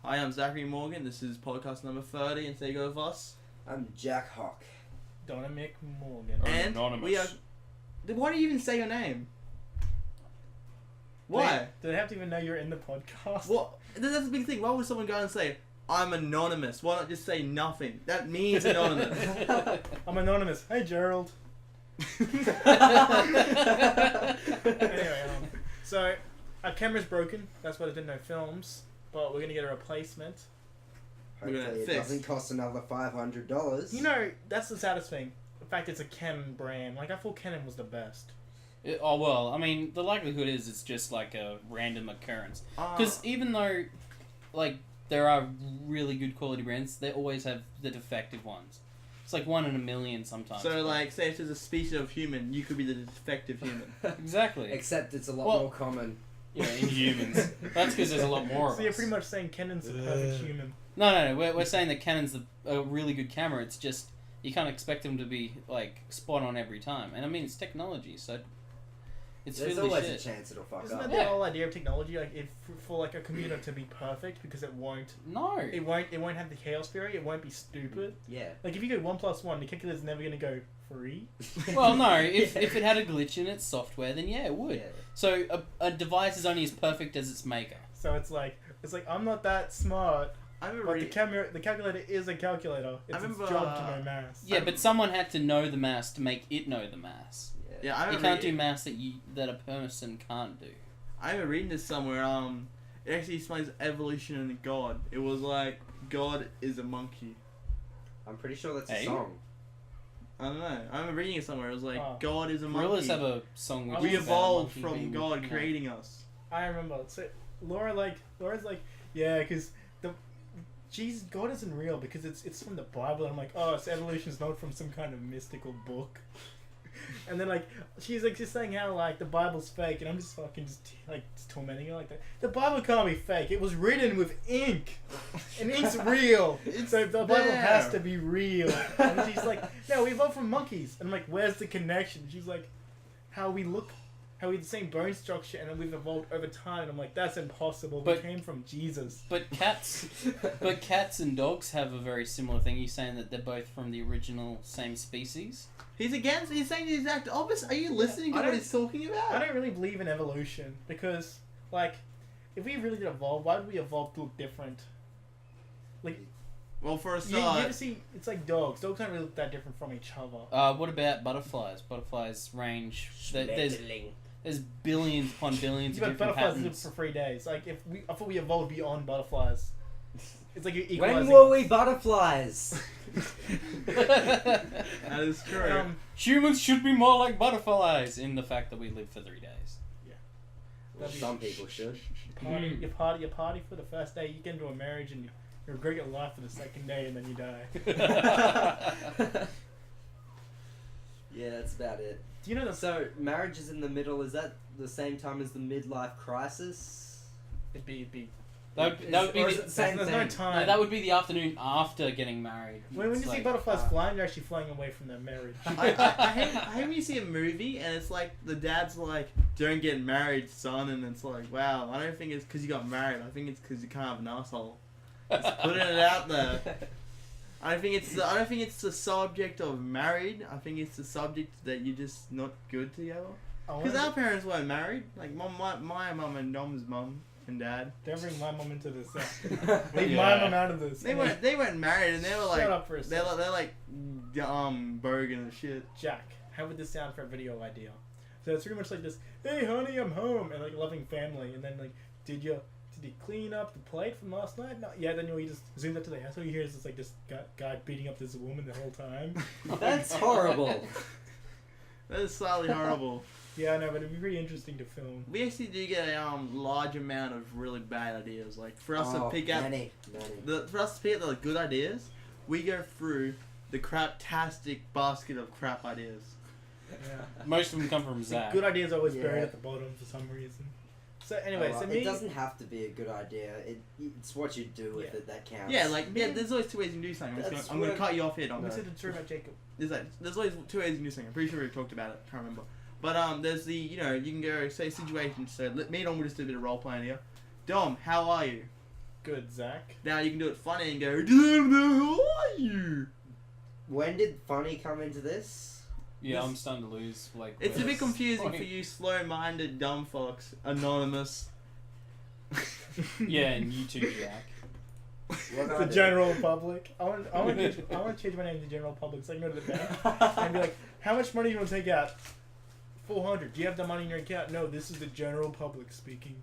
Hi, I'm Zachary Morgan. This is podcast number 30, and today go with us. I'm Jack Hawk. Dominic Morgan. And Anonymous. we are. Why do you even say your name? Why? Do they have to even know you're in the podcast? What? That's the big thing. Why would someone go and say, I'm anonymous? Why not just say nothing? That means anonymous. I'm anonymous. Hey, Gerald. Anyway, so our camera's broken. That's why there's been no films. But we're gonna get a replacement. Hopefully it doesn't cost another $500. You know, that's the saddest thing. In fact, it's a Canon brand. Like, I thought Canon was the best. I mean, the likelihood is it's just like a random occurrence. Because even though, like, there are really good quality brands, they always have the defective ones. It's like 1 in a million sometimes. So, like, say if there's a species of human, you could be the defective human. Exactly. Except it's a lot more common. Yeah, in humans. That's because there's a lot more of us. So you're pretty much saying Canon's the perfect human. No. We're saying that Canon's a really good camera. It's just, you can't expect them to be, like, spot on every time. And I mean, it's technology, so it's There's really always shit. a chance it'll fuck Isn't up. that the whole idea of technology? Like, for like a computer to be perfect, because it won't. No. It won't have the chaos theory. It won't be stupid. Yeah. Like, if you go 1 + 1, the calculator's never gonna go 3. Well, no. If it had a glitch in its software, then yeah, it would. Yeah. So a device is only as perfect as its maker. So it's like I'm not that smart. I remember But the calculator is a calculator. It's its job to know maths. Yeah, but someone had to know the maths to make it know the maths. Yeah, I You remember can't do maths that a person can't do. I remember reading this somewhere. It actually explains evolution and God. It was like God is a monkey. I'm pretty sure that's a Hey? song. I don't know. I remember reading it somewhere. It was like God is a Gorillas monkey. have a song which We is about a evolved monkey from being, God you know. creating us. I remember. So Laura's like, yeah, because God isn't real because it's from the Bible. And I'm like, oh, so evolution's not from some kind of mystical book. And then like she's like just saying how like the Bible's fake, and I'm just fucking just tormenting her like that. The Bible can't be fake. It was written with ink, and ink's real. So the Bible has to be real. And she's like, no, we evolved from monkeys. And I'm like, where's the connection? She's like, how we have the same bone structure, and then we've evolved over time. And I'm like, that's impossible. We came from Jesus. But cats and dogs have a very similar thing. You're saying that they're both from the original same species? He's saying the exact opposite. Are you listening to what he's talking about? I don't really believe in evolution because, like, if we really did evolve, why would we evolve to look different? Like, Well, for a you start, ever see, it's like dogs. Dogs don't really look that different from each other. What about butterflies? Butterflies range. There's billions upon billions Yeah, of but different butterflies live patterns. for 3 days. Like, I thought we evolved beyond butterflies. It's like you're When equalizing. were we butterflies? that is true. Humans should be more like butterflies in the fact that we live for 3 days. Well, some people should. You party for the first day. You get into a marriage and you regret your life for the second day, and then you die. Yeah, that's about it. Do you know So marriage is in the middle. Is that the same time as the midlife crisis? It'd be. That would be or is the it the same There's thing? no time. No, that would be the afternoon after getting married. When It's you see like, butterflies flying, they're actually flying away from their marriage. I hate when you see a movie and it's like the dad's like, don't get married, son, and it's like, wow, I don't think it's because you got married. I think it's because you can't have an asshole. Just putting it out there. I don't think it's the subject of married. I think it's the subject that you're just not good together. Because our parents weren't married. Like my mum and Dom's mum and dad. Don't bring my mum into this. Leave my mum out of this. They weren't married, and they were like, Shut up for a second. they're like, bogan and shit. Jack, how would this sound for a video idea? So it's pretty much like this. Hey, honey, I'm home, and like loving family, and then like, did you clean up the plate from last night? No. Yeah. Then you just zoom up to the house. All you hear is just like this guy beating up this woman the whole time. That's horrible. That is slightly horrible. Yeah, I know, but it'd be pretty interesting to film. We actually do get a large amount of really bad ideas. Like for us to pick out many. for us to pick out the good ideas, we go through the craptastic basket of crap ideas. Yeah. Most of them come from Zach. Good ideas are always Yeah. buried at the bottom for some reason. So anyway, Oh, so well, me. it doesn't have to be a good idea. It's what you do with Yeah. it that counts. There's always 2 ways you can do something. That's I'm gonna what- cut you off here, Dom. I'm excited to hear about Jacob. There's always 2 ways you can do something. I'm pretty sure we talked about it. Can't remember. But there's the you can go say situation. So me and Dom will just do a bit of role playing here. Dom, how are you? Good, Zach. Now you can do it funny and go, who are you? When did funny come into this? Yeah, This- I'm starting to lose. Like, It's a bit words. confusing Like- for you slow-minded dumb fucks. Anonymous. Yeah, and you too, Jack. What The I do? general public. I want to change my name to general public so I can go to the bank and be like, how much money do you want to take out? 400. Do you have the money in your account? No, this is the general public speaking.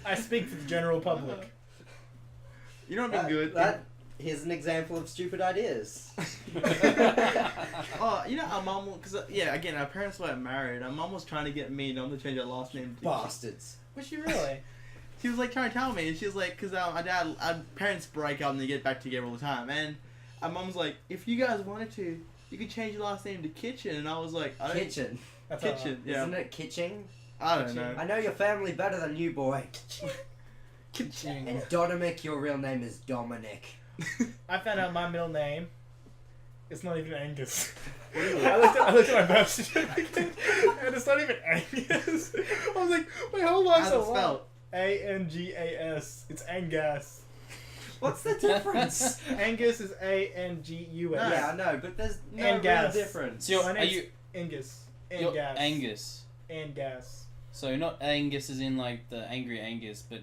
I speak for the general public. You know what would be good? Here's an example of stupid ideas. Oh, you know our mum, because again, our parents weren't married. Our mum was trying to get me not to change our last name. To Bastards. Was she really? She was like trying to tell me, and she was like, because our parents break up and they get back together all the time, and our mum's like, if you guys wanted to, you could change your last name to Kitchen, and I was like, I don't. Kitchen. That's Kitchen, yeah. Isn't it kitching? I don't know. I know your family better than you, boy. Kitchen. And Donomic, your real name is Dominic. I found out my middle name. It's not even Angus. What is it? I looked at my birth certificate, and it's not even Angus. I was like, wait, hold on, How's so it spelled? Angas. It's Angas. What's the difference? Angus is Angus. No. Yeah, I know, but there's no And real gas. difference. So you're, My are name's you Angus. you're Angas. Angus? Angas. So not Angus as in like the angry Angus, but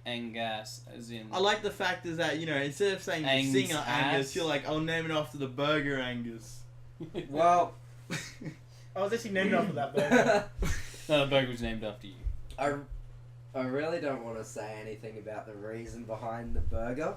Angus as in. I like the fact is that, you know, instead of saying the Angus singer Angus, ass. you're like, I'll name it after the burger Angus. Well, I was actually named after that burger. No, the burger was named after you. I really don't want to say anything about the reason behind the burger.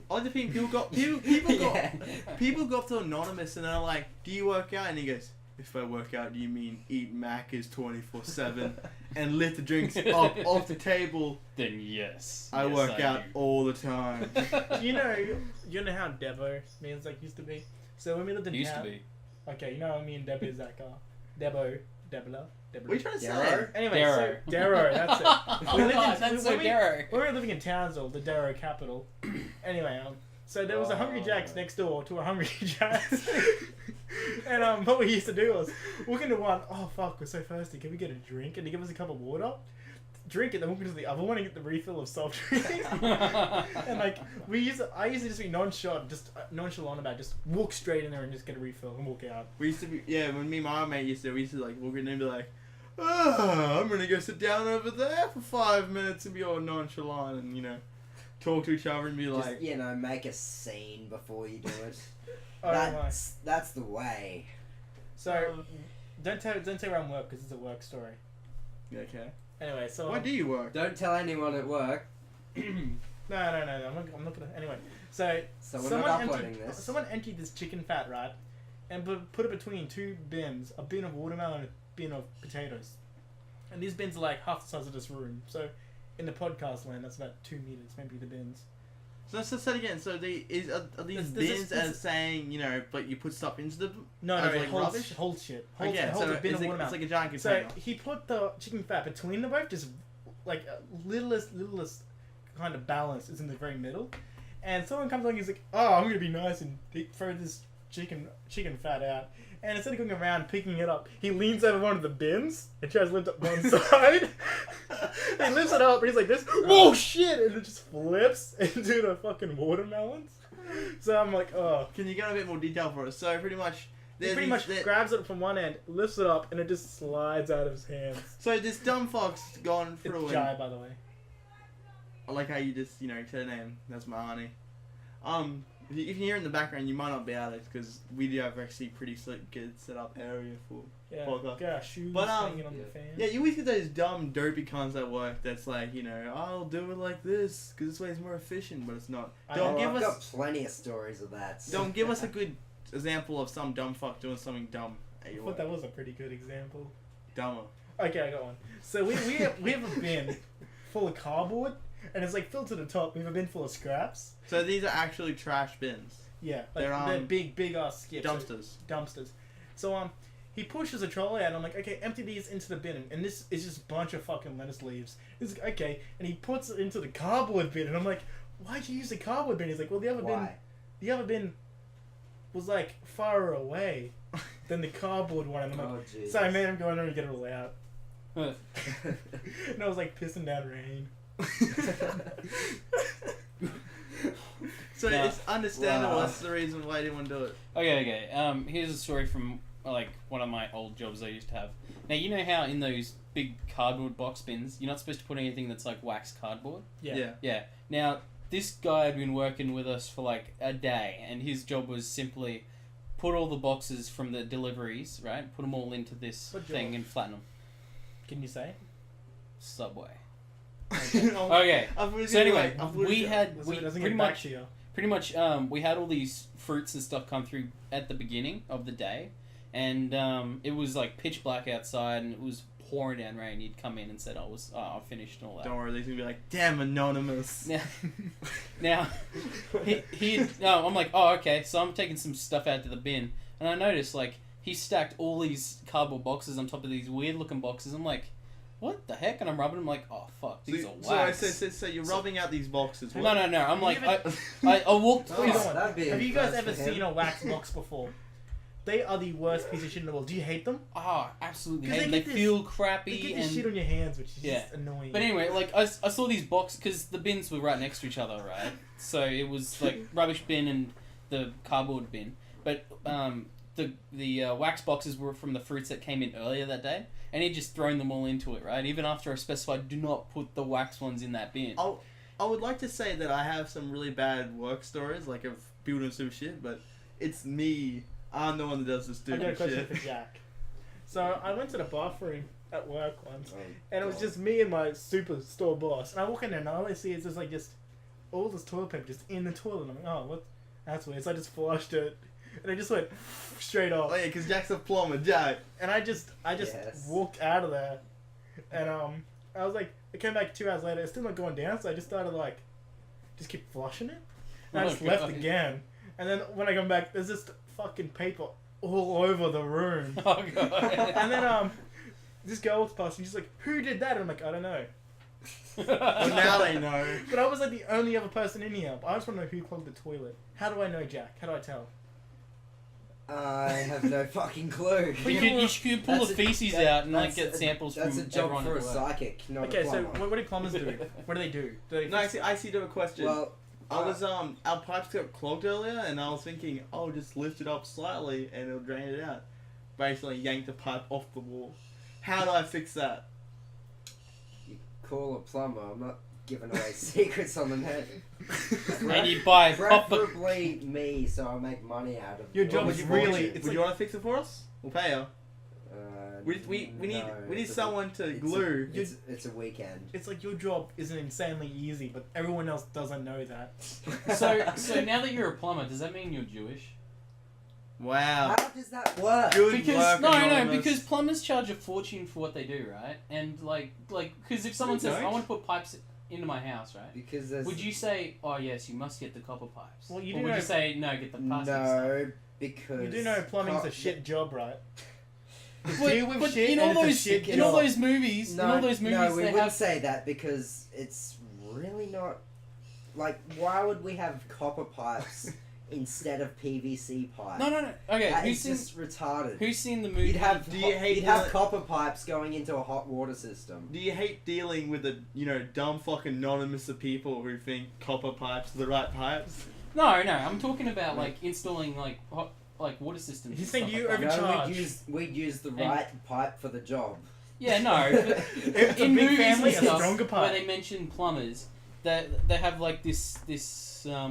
I just think people got Yeah. people go up to Anonymous and they're like, do you work out? And he goes, if I work out, do you mean eat Macca's 24/7 and lift the drinks up off the table? Then yes. I Yes, work out do. all the time. you know how Debo means like used to be. So when we lived in Used to town, be. okay, you know what I mean. Debo is that guy. Debo, Debla. What are you trying to Darrow? say? Anyway, Darrow. so Darrow, that's it. Oh We lived God, in- that's when so we- Darrow. When we were living in Townsville, the Darrow capital. Anyway, so there was a Hungry Jack's next door to a Hungry Jack's. And what we used to do was walk into one, oh fuck, we're so thirsty, can we get a drink? And they give us a cup of water, drink it, then walk into the other one and get the refill of soft drink. And like I used to just be nonchalant about just walk straight in there and just get a refill and walk out. We used to be, when me and my mate we used to like walk in and be like, oh, I'm gonna go sit down over there for 5 minutes and be all nonchalant and, you know, talk to each other and be Just, like, make a scene before you do it. Oh my. That's the way. So don't tell where I'm work because it's a work story. okay. Anyway, so Why do you work? Don't tell anyone at work. No, I'm not gonna. Anyway, so So we're not uploading emptied, this. Someone emptied this chicken fat, right, and put it between two bins: a bin of watermelon and a bin of potatoes. And these bins are like half the size of this room. So, in the podcast land, that's about 2 meters, maybe the bins. So let's just say it again. So are these bins as saying, you know, but you put stuff into them? No, As, it like, holds, rubbish? holds shit. Holds, Okay, holds so a bin of it's watermelon. like a giant So container. he put the chicken fat between them both, just like littlest kind of balance is in the very middle. And someone comes along, he's like, "Oh, I'm gonna be nice and throw this chicken fat out." And instead of going around picking it up, he leans over one of the bins and tries to lift up one side. He lifts it up, and he's like this. Oh shit! And it just flips into the fucking watermelons. So I'm like, oh. Can you go into a bit more detail for us? So pretty much, He pretty much grabs it from one end, lifts it up, and it just slides out of his hands. So this dumb fox gone It's through. Jai, by the way. I like how you just, you know, said her name. That's my honey. If you hear in the background, you might not be Alex because we do have actually pretty good set up area for Yeah, podcast. got our shoes But, hanging on yeah. the fan. Yeah, you always get those dumb, dopey cons at work that's like, you know, I'll do it like this because this way it's more efficient, but it's not. I Don't know, give I've us got plenty of stories of that. don't give us a good example of some dumb fuck doing something dumb at I your thought work. that was a pretty good example. Dumber. Okay, I got one. So we have a bin full of cardboard, and it's like filled to the top. We have a bin full of scraps. So these are actually trash bins. Yeah, like They're, big skips. Dumpsters. Dumpsters. So he pushes a trolley out. And I'm like, okay, empty these into the bin, and this is just a bunch of fucking lettuce leaves. He's like, okay, and he puts it into the cardboard bin, and I'm like, why'd you use the cardboard bin? He's like, well, the other bin was like far away than the cardboard one. And I'm like, Oh, jeez. so I made him go in there and get it all out. And I was like pissing down rain. So Nah. it's understandable. Wow. That's the reason why I didn't want to do it. Okay. Here's a story from like one of my old jobs I used to have. Now you know how in those big cardboard box bins, you're not supposed to put anything that's like wax cardboard. Yeah. Yeah. Now this guy had been working with us for like a day, and his job was simply put all the boxes from the deliveries, right? Put them all into this What thing job? and flatten them. Can you say? Subway. Okay. Okay. So anyway, we had So we it doesn't pretty get back much to you. we had all these fruits and stuff come through at the beginning of the day, and it was like pitch black outside, and it was pouring down rain. He'd come in and said I finished and all that. Don't worry, they're gonna be like, damn, anonymous. Now no, I'm like, oh, okay, so I'm taking some stuff out to the bin, and I noticed like he stacked all these cardboard boxes on top of these weird looking boxes. I'm like, what the heck? And I'm rubbing them like, oh fuck, these are wax. So you're rubbing out these boxes. No. I'm like, Have I walked. Oh, Wait, that'd be Have you guys impressed ever for him. seen a wax box before? They are the worst piece of shit in the world. Do you hate them? Oh, absolutely. 'Cause They, they get this- feel They crappy get this and shit on your hands, which is Yeah. just annoying. But anyway, like I saw these boxes because the bins were right next to each other, right? So it was like rubbish bin and the cardboard bin. But the wax boxes were from the fruits that came in earlier that day, and he'd just thrown them all into it, right? Even after I specified, do not put the wax ones in that bin. I would like to say that I have some really bad work stories, like of building some shit, but it's me. I'm the one that does this I got a stupid question shit. for Jack. So I went to the bathroom at work once, Oh, and it was God. just me and my superstore boss. And I walk in there, and all I see is just all this toilet paper just in the toilet. I'm like, oh, what? That's weird. So I just flushed it, and I just went straight off. Oh yeah, because Jack's a plumber, Jack. And I just Yes. walked out of there, and I was like, I came back 2 hours later. It's still not going down, so I just started just keep flushing it. And I just Oh, left God. again. And then when I come back, there's just fucking paper all over the room. Oh god. And then this girl walks past and she's like, "Who did that?" And I'm like, "I don't know." Well, now they know. But I was like the only other person in here. But I just want to know who clogged the toilet. How do I know, Jack? How do I tell? I have no fucking clue. You could pull the feces out and like get samples That's from a job everyone for a at work. psychic, not Okay, a so plumber. what do plumbers do? What do they do? Do they No, I see. Do have a question. Well, I was our pipes got clogged earlier, and I was thinking, oh, just lift it up slightly and it'll drain it out. Basically, yank the pipe off the wall. How do I fix that? you call a plumber. I'm not giving away secrets on the net. And you buy copper. Preferably me, so I make money out of Your job all is this really- bullshit. it's Would you want to fix it for us? We'll pay you. We need no, we need it's a- someone to it's a- glue. It's a weekend. It's like your job isn't insanely easy, but everyone else doesn't know that. So now that you're a plumber, does that mean you're Jewish? Wow. How does that work? Good Because work, no, Anonymous. because plumbers charge a fortune for what they do, right? And because if someone They says I don't. want to put pipes into my house, right? Because there's Would you say, oh yes, you must get the copper pipes? Well, you or do would know- you say no, get the plastic stuff? no, because You do know plumbing's co- a shit job, right? You But- deal with but shit in and all it's a those shit in all job. those movies, No, in all those movies no, we they wouldn't have. say that because it's really not. Like, why would we have copper pipes instead of PVC pipes? No. Okay, That who's is seen just retarded. who's seen the movie? You'd have Do you hate you'd have the- copper pipes going into a hot water system. Do you hate dealing with the dumb fucking anonymous of people who think copper pipes are the right pipes? No, I'm talking about like installing like water systems. He's and saying stuff you like that. over- No, charge. we'd use the And- right pipe for the job. Yeah, no. But If it's a in big movies family, and a stuff, stronger pipe. where they mention plumbers, they have like this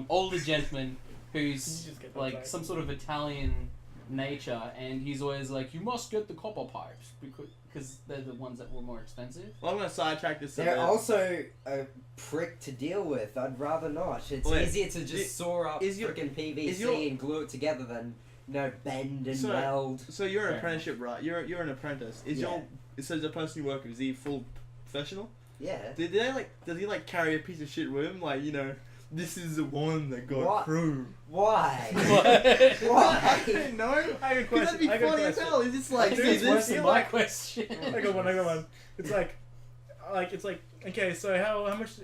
older gentleman You who's just get that like back. some sort of Italian nature, and he's always like, you must get the copper pipes because they're the ones that were more expensive. Well, I'm gonna sidetrack this a They're bit. also a prick to deal with. I'd rather not. It's Wait, easier to just saw up is your- freaking PVC is your- and glue it together than bend and So- weld. So you're an Fair apprenticeship, right? You're an apprentice. Is Yeah. so the person you work with, is he full professional? Yeah. Does he carry a piece of shit with him? This is the one that got What? through. Why? I Why? don't know. I got a Because question. that'd be I got a funny as question. hell. Is this I like, think see it's this? worse than feel my like- question. I got one. It's like okay. So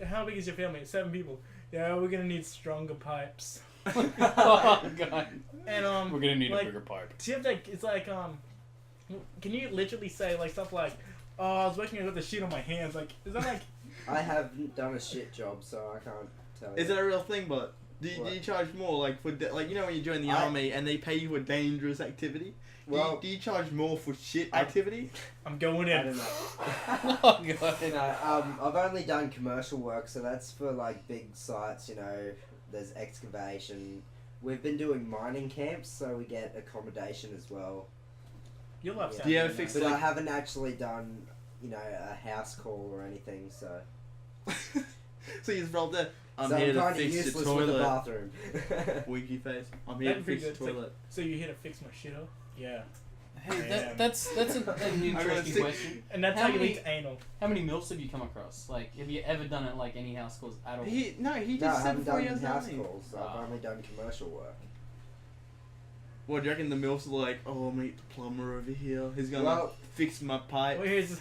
how big is your family? 7 people. Yeah, we're gonna need stronger pipes. Oh god, And we're gonna need like, a bigger pipe. do you have it's like can you literally say like stuff like, oh, I was working, I got the shit on my hands. Like, is that like I haven't done a shit job, so I can't tell you. Is it a real thing, but do you charge more, like, for, like, you know when you join the army and they pay you for dangerous activity? Well, do you charge more for shit activity? I'm going I in. don't know. Oh god. No, I've only done commercial work, so that's for like big sites. You know, there's excavation. We've been doing mining camps, so we get accommodation as well. You'll have Yeah. Do you ever something, fix But like... I haven't actually done, you know, a house call or anything. So, So you just rolled in. I'm so here I'm to kind of fix the useless with the toilet. bathroom. Winky face. I'm here to That'd be fix the good. It's like- toilet. So you're here to fix my shit up? Yeah. Hey, Yeah. that's an interesting sick- question. And that's How how you many- lead to anal. How many MILFs have you come across? Like, have you ever done it like any house calls at all? He No, I just said haven't before he done has house nothing. calls. I've Ah. only done commercial work. What, do you reckon the MILFs are like, oh, meet the plumber over here. He's gonna Well- fix my pipe. Well, here's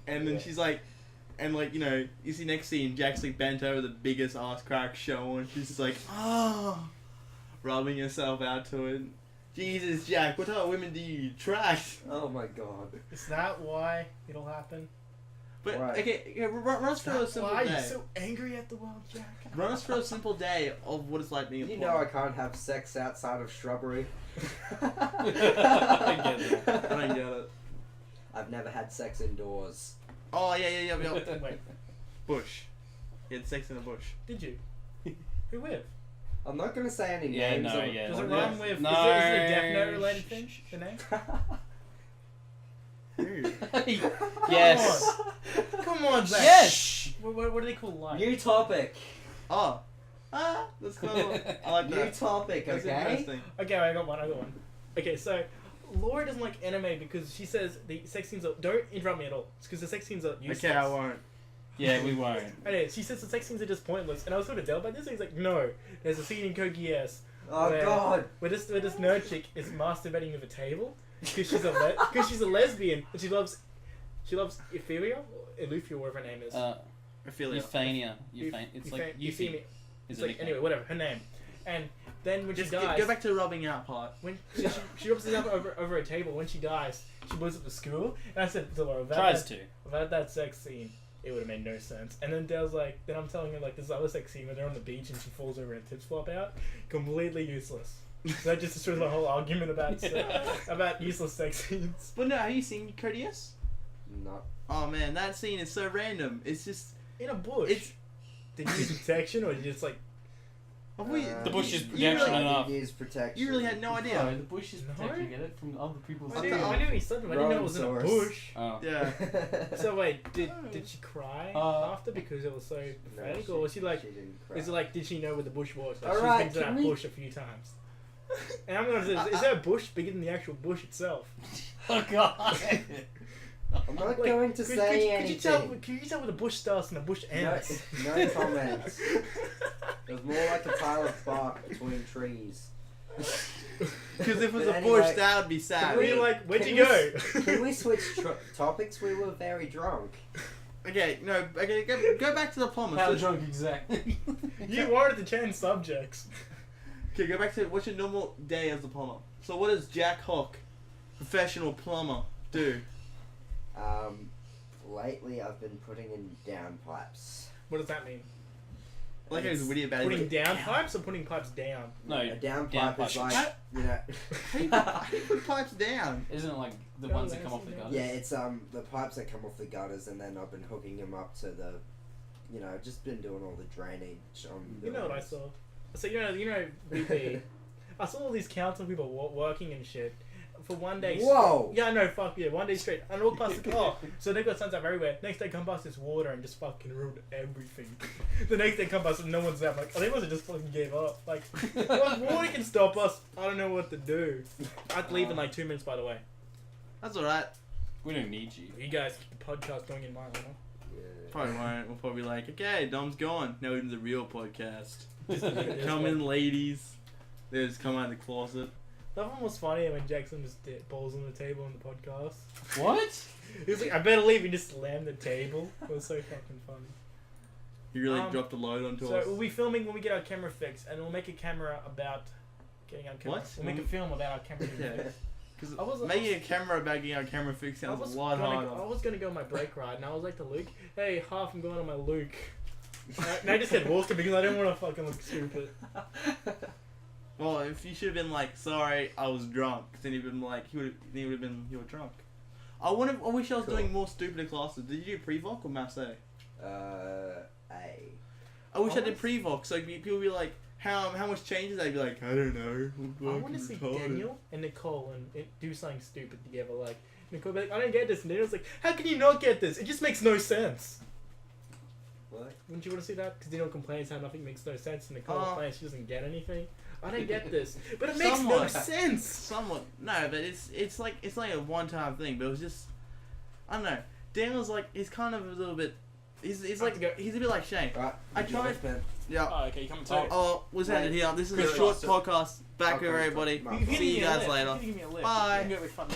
And then she's like, and like, you know, you see next scene, Jack's like bent over the biggest ass crack show, and she's just like, oh, rubbing herself out to it. Jesus, Jack, what type of women do you attract? Oh my god. is that why it'll happen? But, Right. okay, run us Is through a that simple why day. you're so angry at the world, Jack? Run us through a simple day of what it's like being a You plumber. know I can't have sex outside of shrubbery. I get it. I don't get it. I've never had sex indoors. Oh, yeah. Wait, Bush. You had sex in a bush. did you? Who with? I'm not gonna say any Yeah, names. no, on the yeah. Does it podcast. rhyme with? No. Is it a Death Note related thing? The name? Yes. Come on, Zach. Yes. What do they call life? New topic. Oh. That's cool. I like New that. topic, That's okay? interesting. Okay, I got one. Okay, so Laura doesn't like anime because she says the sex scenes are. Don't interrupt me at all. It's because the sex scenes are useless. Okay, I won't. Yeah, we won't. Okay, she says the sex scenes are just pointless, and I was sort of dealt by this. And he's like, no, there's a scene in Code Geass Oh where, god. where this nerd chick is masturbating with a table because she's a lesbian and she loves Euphoria or Elufia, whatever her name is. I feel it. Euphania. It's like Euphemia. Is It's it like nickname? anyway, whatever her name. And then when Just she dies, go back to the rubbing out part. when she rubs it up over a table. When she dies, she blows up the school. And I said to Laura, Tries to. without that sex scene, it would have made no sense. And then Dale's like, then I'm telling her like this other sex scene where they're on the beach and she falls over and tips flop out, completely useless. So that just destroys my whole argument about useless sex scenes. But no, have you seen Codius? Not. Oh man, that scene is so random. It's just, In a bush. it's. Did you use protection or did you just like? The bush is you protection really, enough. Use protection. you really had no idea. No, the bush is No? protection. Get it from other people's. I I thought- knew he said them. I didn't know it was in a Rowan bush. Oh. Yeah. So wait, did she cry after because it was so pathetic, or was she like? She didn't cry. Is it like, did she know where the bush was? Like, Alright, she's been to can that we- bush a few times. And I'm gonna say, is there a bush bigger than the actual bush itself? Oh god. I'm not Like, going to say anything. Can you tell where the bush starts and the bush No, ends? no comments. It was more like a pile of bark between trees. Because if it was But a anyway, bush, that would be sad. Can we like, where'd Can you we go? Can we switch topics? We were very drunk. Okay, no, okay, go back to the plumber. How So- drunk exactly? You wanted to change subjects. Okay, go back to what's your normal day as a plumber. So what does Jack Hook, professional plumber, do? Lately I've been putting in down pipes. What does that mean? Like I was witty about Putting it. down pipes or putting pipes down? No, A down down pipe is pipe. like, you know. How do you put pipes down? Isn't it like the No, ones that that's come off the not- gutters? Yeah, it's the pipes that come off the gutters, and then I've been hooking them up to the, you know, just been doing all the drainage on. You know what I buildings. saw? So you know BP. I saw all these council people working and shit for one day. Whoa! Yeah, no, fuck yeah, one day straight. And I walk past the car, so they've got signs up everywhere. Next day, come past this water and just fucking ruined everything. The next day, come past and no one's there. I'm like, oh, they must have just fucking gave up. Like, well, water can stop us. I don't know what to do. I have to leave in like 2 minutes, by the way. That's alright. We don't need you. You guys keep the podcast going in my honor. Yeah. Probably won't. We'll probably be like, okay, Dom's gone. Now we're in the real podcast. Come in, ladies. They just come out of the closet. That one was funny when Jackson just did balls on the table on the podcast. What? He was like, I better leave. He just slammed the table. It was so fucking funny. You really dropped a load onto So us. we'll be filming when we get our camera fixed, and we'll make a camera about getting our camera. What? We'll make a film about our camera being Yeah. fixed. Because I was- making a camera bag, getting a camera fixed sounds a lot harder. I was gonna go on my break ride, and I was like to Luke, "Hey, half, I'm going on my Luke." And I just said Walker because I didn't want to fucking look stupid. Well, if you should have been like, sorry, I was drunk, then he'd been like, he would have been, you were drunk. I wish I was Cool. doing more stupider classes. Did you do pre-voc or maths A? A. I wish I I did was- pre-voc, so people would be like, how much changes? They'd be like, I don't know. I want to see Daniel and Nicole and do something stupid together. Like Nicole, be like, "I don't get this," and Daniel's like, "How can you not get this? It just makes no sense." What? Wouldn't you want to see that? Because Daniel complains how nothing makes no sense, and Nicole Oh. complains she doesn't get anything. I don't get this, but it makes no Somewhat. sense. Somewhat. No, but it's like a one-time thing. But it was just, I don't know. Daniel's like, he's kind of a little bit. He's like, he's a bit like Shane. Right. I tried. Yeah. Oh, okay, you coming too? Oh, we'll end it here. This is a Really? short podcast. Back Okay. with everybody. You can See you guys later. Give me a lift. Bye. You can go with fun.